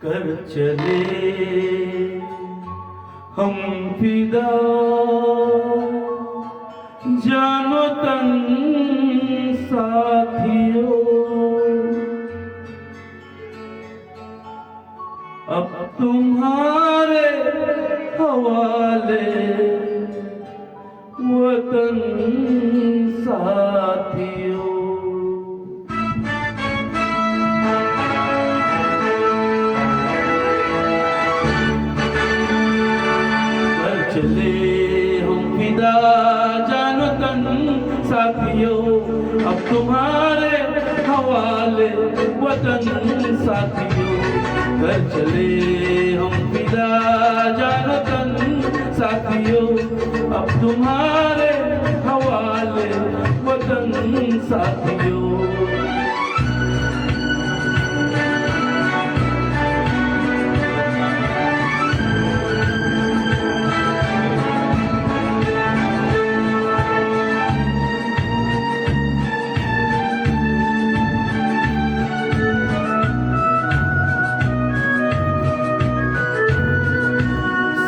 कर चले हम फिदा, जानो तन साथियों। अब तुम्हारे हवाले वतन साथियों। चले हम फिदा, जानो तन साथियों। अब तुम्हारे हवाले वतन साथियों। कर चले हम फिदा, जानो तन साथियों। अब तुम्हारे हवाले वतन साथियों।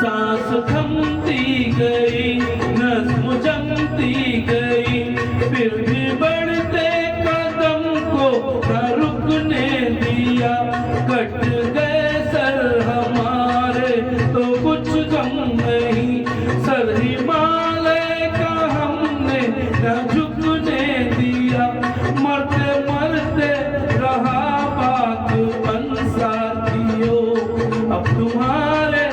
सांस थमती गई, नज़्म जमती गई, फिर भी बढ़ते कदम को न रुकने दिया। कट गए सर हमारे तो कुछ गम नहीं, सर हिमालय का हमने न झुकने दिया। मरते मरते रहा बातपन साथियों। अब तुम्हारे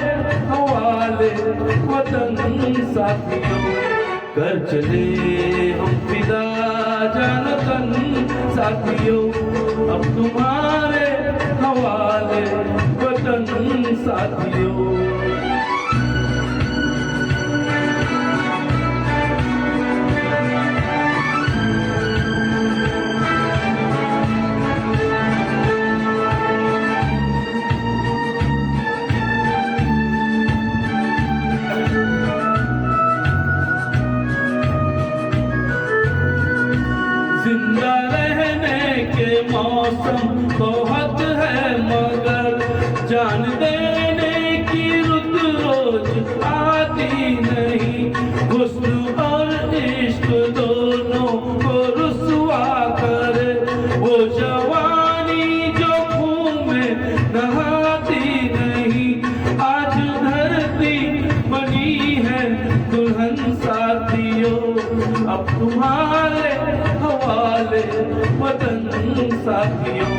हवाले वतन साथियों। कर चले हम फिदा, जानो तन साथियों। अब तुम्हारे हवाले वतन साथियों। जिंदा रहने के मौसम तो हद है, मगर जान देने की रुत रोज आती नहीं। हुस्न और इश्क दोनों को रुसवा करे, वो जवानी जो खून में नहाती नहीं। आज धरती बनी है दुल्हन साथियों। अब तुम्हारे हवाले वतन साथियों।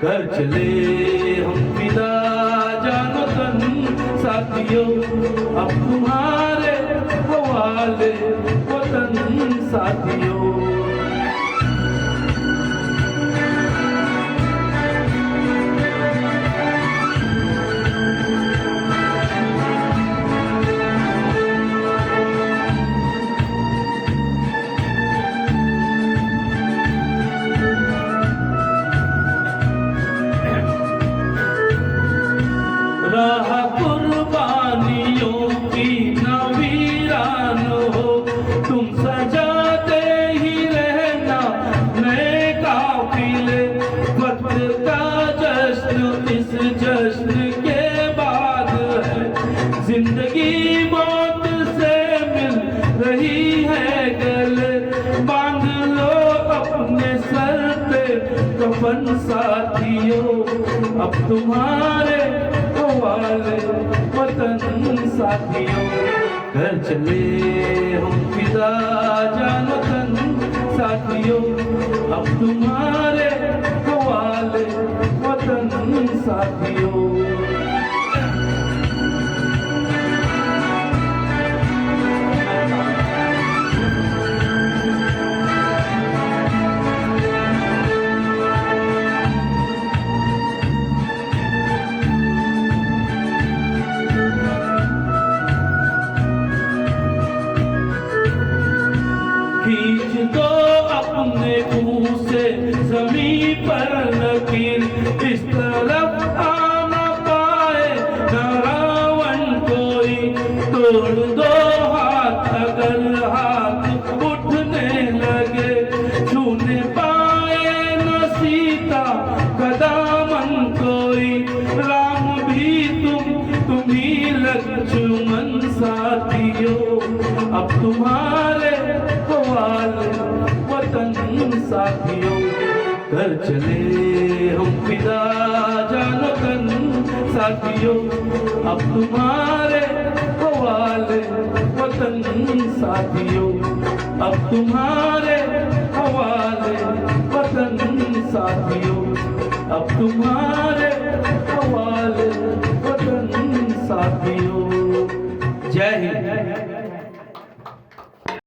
कर चले हम फिदा, जानो तन साथियों। अब तुम्हारे हवाले वतन साथियों। राह कुर्बानियों की न वीरान हो, तुम सजाते ही रहना नए काफिले। वक्त का जश्न इस जश्न के बाद है, जिंदगी मौत से मिल रही है गले। बांध लो अपने सर पे कफन साथियों। अब तुम्हारे हवाले वतन साथियों। घर चले हम फिदा, जानो तन साथियों। अब तुम्हारे हवाले वतन साथियों। खींच दो अपने मुंह से जमीन पर लकीर, इस तरफ आ न पाए न रावण कोई। तोड़ दो हाथ अगर हाथ उठने लगे, छूने पाए न सीता का दामन कोई। अब तुम्हारे हवाले वतन साथियों, कर चले हम फिदा जानो तन साथियों, अब तुम्हारे हवाले वतन साथियों, अब तुम्हारे हवाले वतन साथियों, अब तुम्हारे